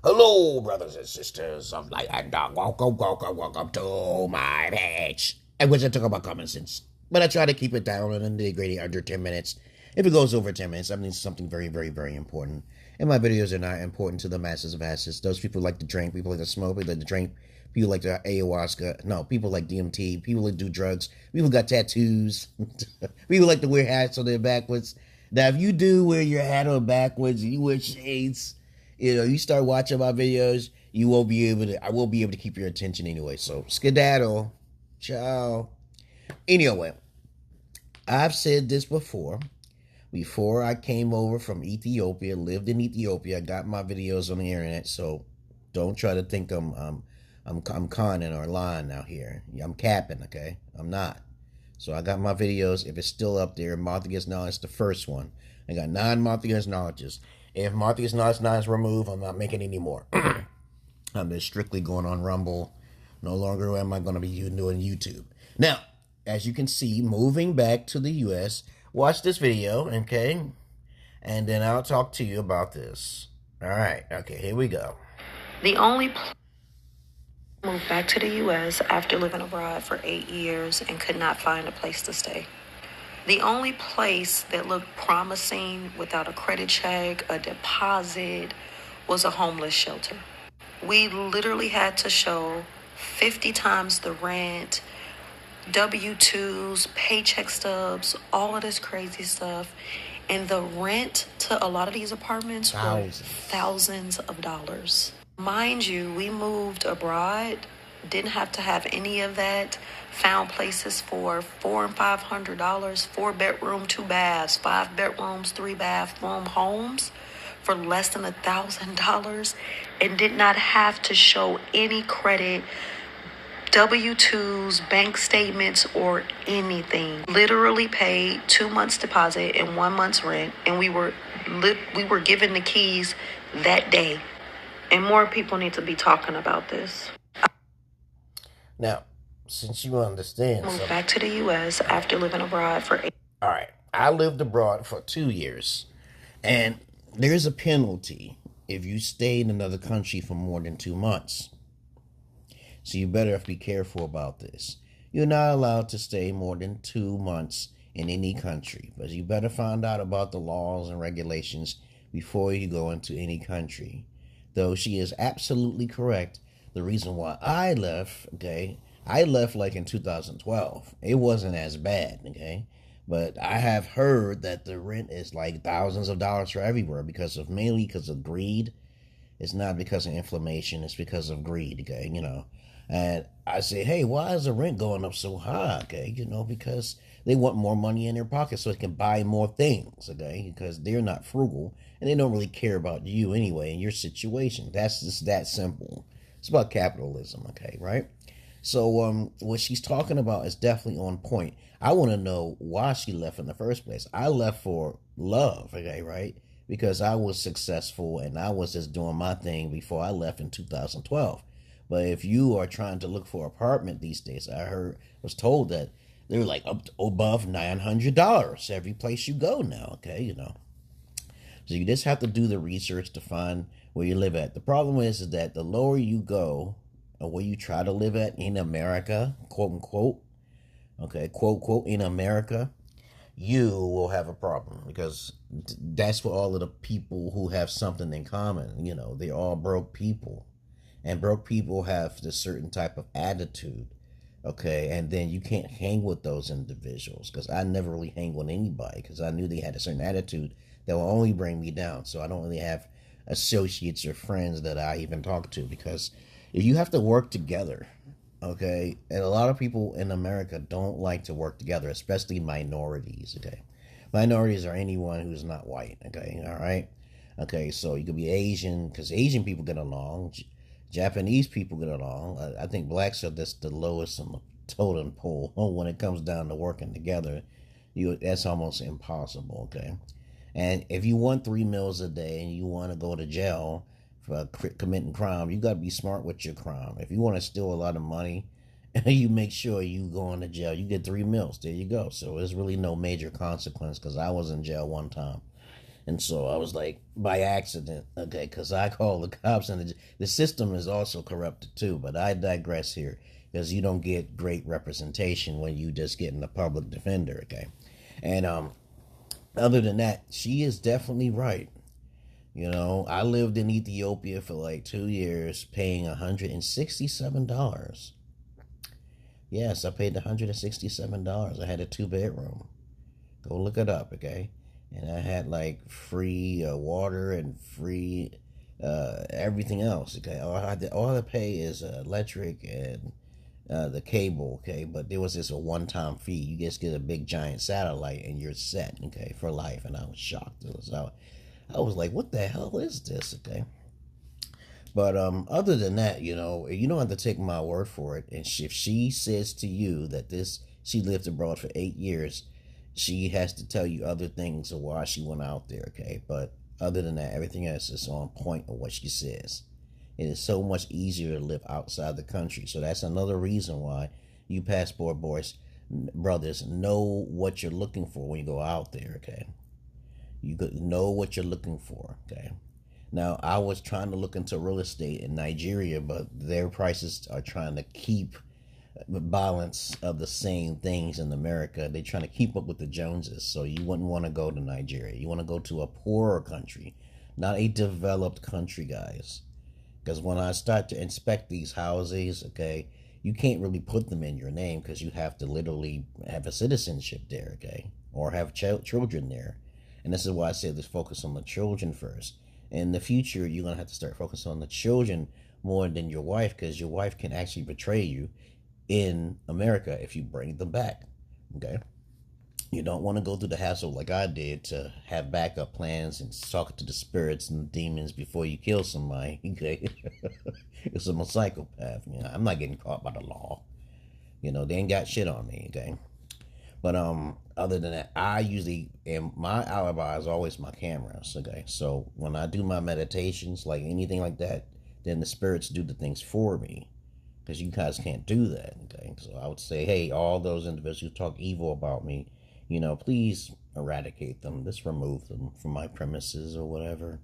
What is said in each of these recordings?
Hello, brothers and sisters of light and dark. Welcome to my page. I wish I talk about common sense, but I try to keep it down and nitty-gritty under 10 minutes. If it goes over 10 minutes, that means something very, very, very important. And my videos are not important to the masses of asses. Those people like to drink, people like to smoke, people like to drink, people like to ayahuasca. No, people like DMT, people like to do drugs, people got tattoos, people like to wear hats on their backwards. Now, if you do wear your hat on backwards and you wear shades, you start watching my videos, I won't be able to keep your attention anyway. So, skedaddle. Ciao. Anyway, I've said this before. Before I came over from Ethiopia, lived in Ethiopia, I got my videos on the internet, so don't try to think I'm conning or lying out here. I'm capping, okay? I'm not. So I got my videos. If it's still up there, Martha Gets Knowledge, the first one. I got 9 Martha Gets Knowledges. If Martha Gets Knowledge 9 is removed, I'm not making any more. I'm just strictly going on Rumble. No longer am I going to be doing YouTube. Now, as you can see, moving back to the U.S., watch this video, okay? And then I'll talk to you about this. All right. Okay, here we go. The only moved back to the U.S. after living abroad for 8 years and could not find a place to stay. The only place that looked promising without a credit check, a deposit, was a homeless shelter. We literally had to show 50 times the rent, W-2s, paycheck stubs, all of this crazy stuff. And the rent to a lot of these apartments were thousands of dollars. Mind you, we moved abroad, didn't have to have any of that. Found places for $400 and $500, 4 bedroom, 2 baths, 5 bedrooms, 3 bathroom homes for less than $1,000, and did not have to show any credit, W-2s, bank statements, or anything. Literally paid 2 months deposit and 1 month's rent, and we were given the keys that day. And more people need to be talking about this. Now, since you understand, moved back to the U.S. after living abroad for 8. All right, I lived abroad for 2 years, and there's a penalty if you stay in another country for more than 2 months. So you better be careful about this. You're not allowed to stay more than 2 months in any country, but you better find out about the laws and regulations before you go into any country. Though she is absolutely correct, the reason why I left, okay, I left like in 2012. It wasn't as bad, okay? But I have heard that the rent is like thousands of dollars for everywhere mainly because of greed. It's not because of inflammation, it's because of greed, okay, And I say, hey, why is the rent going up so high, okay? Because they want more money in their pocket so they can buy more things, okay? Because they're not frugal and they don't really care about you anyway and your situation. That's just that simple. It's about capitalism, okay, right? So what she's talking about is definitely on point. I want to know why she left in the first place. I left for love, okay, right? Because I was successful and I was just doing my thing before I left in 2012. But if you are trying to look for an apartment these days, was told that they're like up to above $900 every place you go now, okay, So you just have to do the research to find where you live at. The problem is that the lower you go, or where you try to live at in America, quote unquote, okay, quote, quote, in America, you will have a problem because that's for all of the people who have something in common. They're all broke people, and broke people have this certain type of attitude, okay, and then you can't hang with those individuals because I never really hang with anybody because I knew they had a certain attitude that will only bring me down. So I don't really have associates or friends that I even talk to because if you have to work together, okay, and a lot of people in America don't like to work together, especially minorities, okay. Minorities are anyone who's not white, okay, all right? Okay, so you could be Asian, because Asian people get along, Japanese people get along. I think blacks are just the lowest on the totem pole when it comes down to working together. That's almost impossible, okay? And if you want 3 meals a day and you want to go to jail for committing crime, you got to be smart with your crime. If you want to steal a lot of money, you make sure you go into jail. You get 3 meals. There you go. So there's really no major consequence because I was in jail one time. And so I was like, by accident, okay, because I called the cops, and the system is also corrupted too. But I digress here, because you don't get great representation when you just getting a public defender, okay? And other than that, she is definitely right. You know, I lived in Ethiopia for like 2 years, paying $167. Yes, I paid $167. I had a 2-bedroom. Go look it up, okay? And I had like free water and free everything else, okay? All I pay is electric and the cable, okay? But there was just a one-time fee. You just get a big giant satellite and you're set, okay, for life. And I was shocked. I was like, what the hell is this, okay? But other than that, you don't have to take my word for it. And if she says to you that she lived abroad for 8 years, she has to tell you other things of why she went out there, okay? But other than that, everything else is on point of what she says. It is so much easier to live outside the country. So that's another reason why you passport brothers know what you're looking for when you go out there, okay? You know what you're looking for, okay? Now, I was trying to look into real estate in Nigeria, but their prices are trying to keep the balance of the same things in America. They're trying to keep up with the Joneses. So you wouldn't want to go to Nigeria. You want to go to a poorer country, not a developed country, guys. Because when I start to inspect these houses, okay, you can't really put them in your name because you have to literally have a citizenship there, okay, or have children there. And this is why I said let's focus on the children first. In the future, you're going to have to start focusing on the children more than your wife, because your wife can actually betray you in America if you bring them back, okay? You don't want to go through the hassle like I did to have backup plans and talk to the spirits and the demons before you kill somebody, okay? Because I'm a psychopath. I'm not getting caught by the law. They ain't got shit on me, okay? But other than that, and my alibi is always my cameras, okay? So when I do my meditations, like anything like that, then the spirits do the things for me, because you guys can't do that, okay? So I would say, hey, all those individuals who talk evil about me, please eradicate them. Just remove them from my premises or whatever.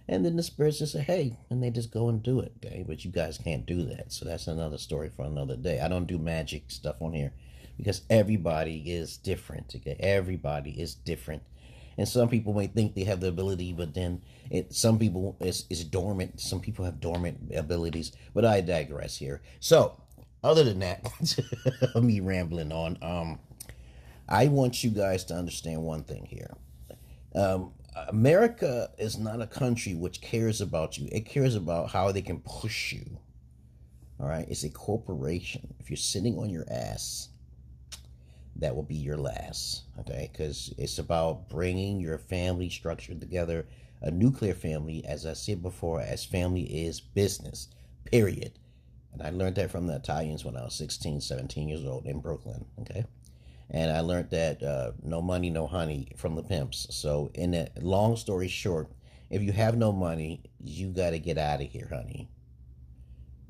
And then the spirits just say, hey, and they just go and do it, okay? But you guys can't do that. So that's another story for another day. I don't do magic stuff on here, because everybody is different, okay? Everybody is different. And some people may think they have the ability, but then some people is dormant. Some people have dormant abilities, but I digress here. So, other than that, me rambling on, I want you guys to understand one thing here. America is not a country which cares about you. It cares about how they can push you, all right? It's a corporation. If you're sitting on your ass, that will be your last, okay? Because it's about bringing your family structure together, a nuclear family, as I said before, as family is business, period. And I learned that from the Italians when I was 16, 17 years old in Brooklyn, okay? And I learned that no money, no honey from the Pimps. So in a long story short, if you have no money, you got to get out of here, honey.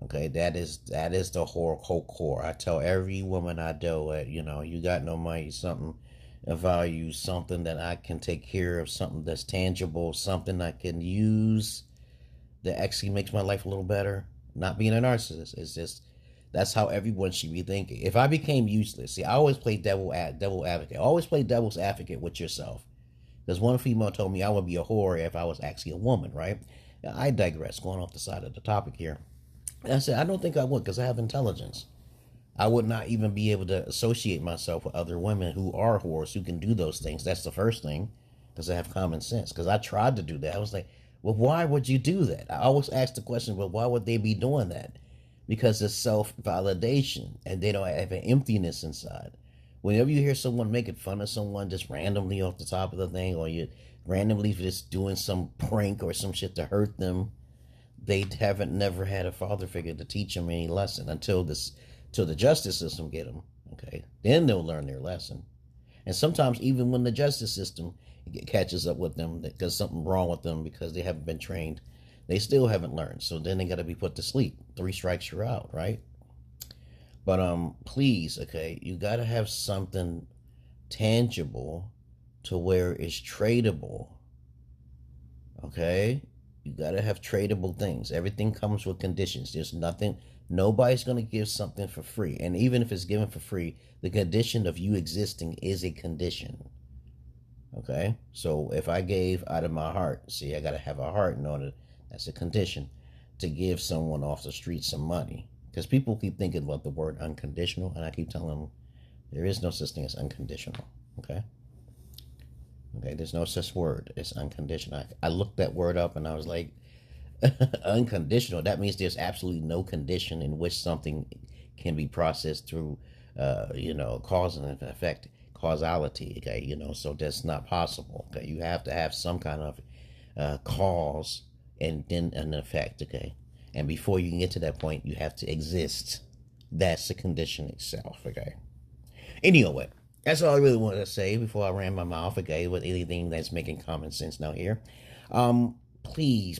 Okay, that is the whole core. I tell every woman I deal with, you got no money, something of value, something that I can take care of, something that's tangible, something I can use that actually makes my life a little better. Not being a narcissist. It's just, that's how everyone should be thinking. If I became useless, see, I always play devil advocate. I always play devil's advocate with yourself. Because one female told me I would be a whore if I was actually a woman, right? Now, I digress, going off the side of the topic here. And I said, I don't think I would, because I have intelligence. I would not even be able to associate myself with other women who are whores, who can do those things. That's the first thing, because I have common sense. Because I tried to do that. I was like, well, why would you do that? I always ask the question, well, why would they be doing that? Because it's self-validation, and they don't have an emptiness inside. Whenever you hear someone making fun of someone just randomly off the top of the thing, or you randomly just doing some prank or some shit to hurt them, they haven't never had a father figure to teach them any lesson until the justice system get them, okay? Then they'll learn their lesson. And sometimes even when the justice system catches up with them, because something wrong with them because they haven't been trained, they still haven't learned. So then they got to be put to sleep. 3 strikes, you're out, right? But please, okay, you got to have something tangible to where it's tradable. Okay? You gotta have tradable things. Everything comes with conditions. There's nothing, nobody's gonna give something for free. And even if it's given for free, the condition of you existing is a condition. Okay? So if I gave out of my heart, see, I gotta have a heart in order, that's a condition, to give someone off the street some money. Because people keep thinking about the word unconditional, and I keep telling them there is no such thing as unconditional. Okay? Okay, there's no such word. It's unconditional. I looked that word up and I was like, unconditional. That means there's absolutely no condition in which something can be processed through, cause and effect, causality. Okay, so that's not possible. Okay, you have to have some kind of cause and then an effect. Okay, and before you can get to that point, you have to exist. That's the condition itself. Okay. Anyway. That's all I really wanted to say before I ran my mouth, okay, with anything that's making common sense now here. Please,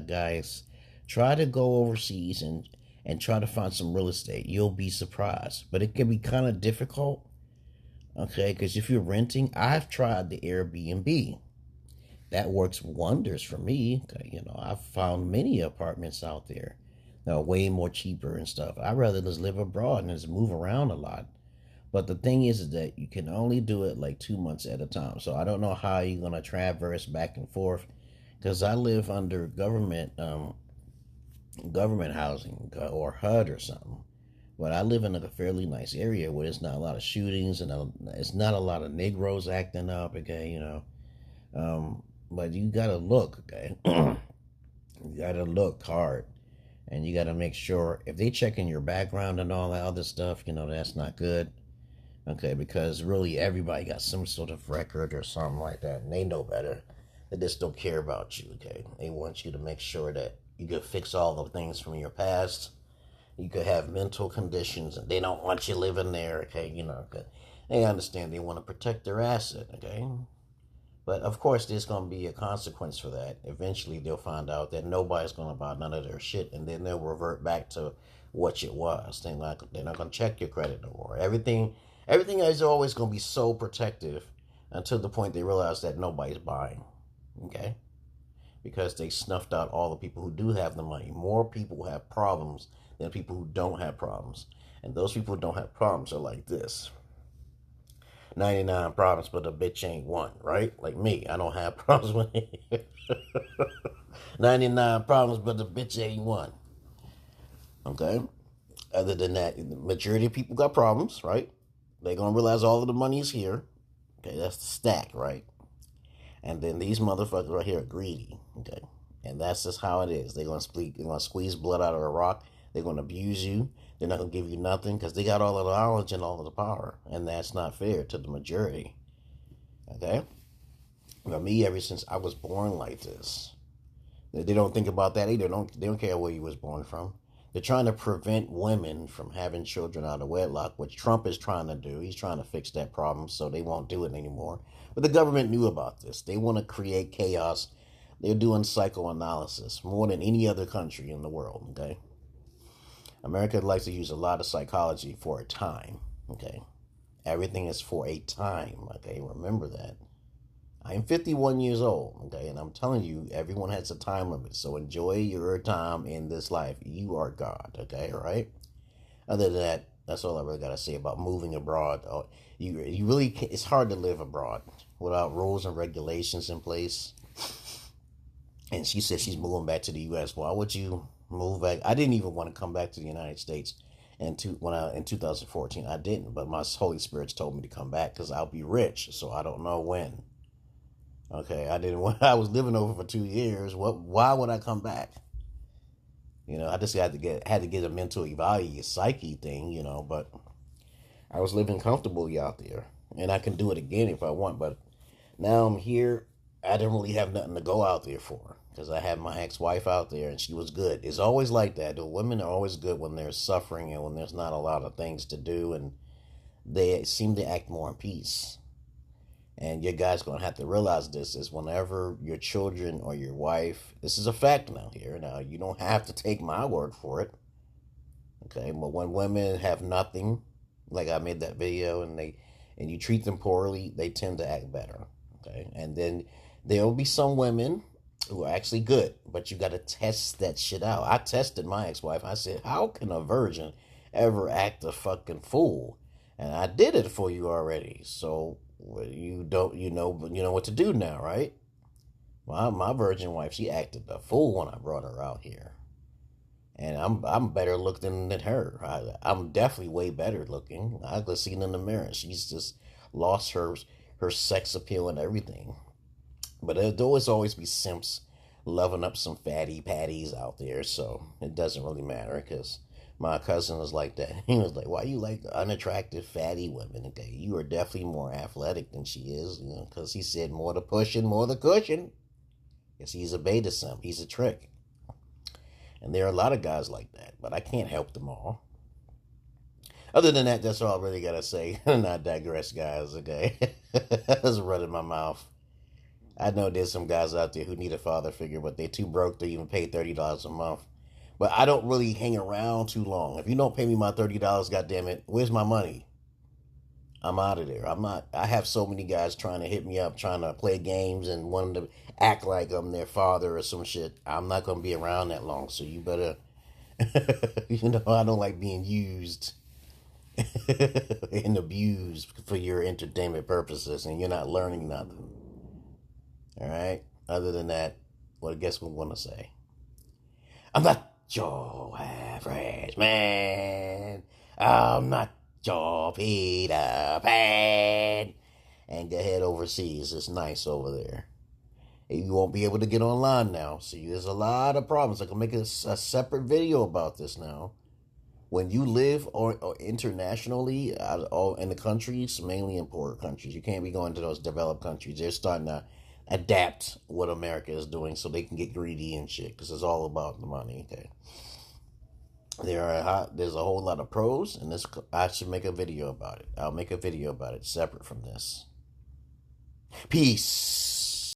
guys, try to go overseas and try to find some real estate. You'll be surprised. But it can be kind of difficult, okay, because if you're renting, I've tried the Airbnb. That works wonders for me. Okay, I've found many apartments out there that are way more cheaper and stuff. I'd rather just live abroad and just move around a lot. But the thing is that you can only do it like 2 months at a time. So I don't know how you're going to traverse back and forth, because I live under government housing or HUD or something. But I live in a fairly nice area where there's not a lot of shootings and it's not a lot of Negroes acting up, okay, But you got to look, okay? You got to look hard. And you got to make sure if they check in your background and all that other stuff, that's not good. Okay, because really everybody got some sort of record or something like that, and they know better. They just don't care about you, okay? They want you to make sure that you can fix all the things from your past. You could have mental conditions, and they don't want you living there, okay? They understand they want to protect their asset, okay? But, of course, there's going to be a consequence for that. Eventually, they'll find out that nobody's going to buy none of their shit, and then they'll revert back to what it was. They're not going to check your credit no more. Everything is always going to be so protective until the point they realize that nobody's buying, okay? Because they snuffed out all the people who do have the money. More people have problems than people who don't have problems. And those people who don't have problems are like this. 99 problems, but a bitch ain't one, right? Like me, I don't have problems with it. 99 problems, but the bitch ain't one. Okay? Other than that, the majority of people got problems, right? They're going to realize all of the money is here. Okay, that's the stack, right? And then these motherfuckers right here are greedy, okay? And that's just how it is. They're going to squeeze blood out of a rock. They're going to abuse you. They're not going to give you nothing because they got all of the knowledge and all of the power. And that's not fair to the majority, okay? Now, me, ever since I was born like this, they don't think about that either. They don't care where you was born from. They're trying to prevent women from having children out of wedlock, which Trump is trying to do. He's trying to fix that problem so they won't do it anymore. But the government knew about this. They want to create chaos. They're doing psychoanalysis more than any other country in the world, okay? America likes to use a lot of psychology for a time, okay? Everything is for a time, okay? Remember that. I'm 51 years old, okay? And I'm telling you, everyone has a time limit. So enjoy your time in this life. You are God, okay? All right? Other than that, that's all I really got to say about moving abroad. You really can't, it's hard to live abroad without rules and regulations in place. And she said she's moving back to the U.S. Why would you move back? I didn't even want to come back to the United States in 2014. I didn't, but my Holy Spirit's told me to come back because I'll be rich. So I don't know when. Okay, I was living over for 2 years. Why would I come back? I just had to get a mental evaluation, psyche thing, but I was living comfortably out there. And I can do it again if I want, but now I'm here. I didn't really have nothing to go out there for because I had my ex-wife out there and she was good. It's always like that. The women are always good when they're suffering and when there's not a lot of things to do, and they seem to act more in peace. And you guys going to have to realize this is whenever your children or your wife, this is a fact now here. Now, you don't have to take my word for it. Okay, but when women have nothing, like I made that video, and you treat them poorly, they tend to act better. Okay, and then there will be some women who are actually good, but you got to test that shit out. I tested my ex-wife. I said, how can a virgin ever act a fucking fool? And I did it for you already. So you don't, you know what to do now, right? My virgin wife, she acted a fool when I brought her out here. And I'm better looking than her. I'm definitely way better looking. I could see it in the mirror. She's just lost her sex appeal and everything. But there'll always be simps loving up some fatty patties out there, so it doesn't really matter, because my cousin was like that. He was like, why you like unattractive fatty women? Okay, you are definitely more athletic than she is, because he said more the pushing, more the cushion. Because he's a beta simp. He's a trick. And there are a lot of guys like that, but I can't help them all. Other than that, that's all I really got to say. And I digress, guys, okay? That's running my mouth. I know there's some guys out there who need a father figure, but they're too broke to even pay $30 a month. But I don't really hang around too long. If you don't pay me my $30, goddammit, where's my money? I'm out of there. I have so many guys trying to hit me up, trying to play games and wanting to act like I'm their father or some shit. I'm not going to be around that long, so you better, I don't like being used and abused for your entertainment purposes, and you're not learning nothing. All right? Other than that, well, I guess we want to say, I'm not your average man. I'm not your Peter Pan. And go head overseas. It's nice over there. You won't be able to get online now. See, there's a lot of problems. I can make a separate video about this now. When you live or internationally in the countries, mainly in poorer countries, you can't be going to those developed countries. They're starting to adapt what America is doing so they can get greedy and shit, because it's all about the money. Okay, there's a whole lot of pros, and I should make a video about it. I'll make a video about it separate from this. Peace.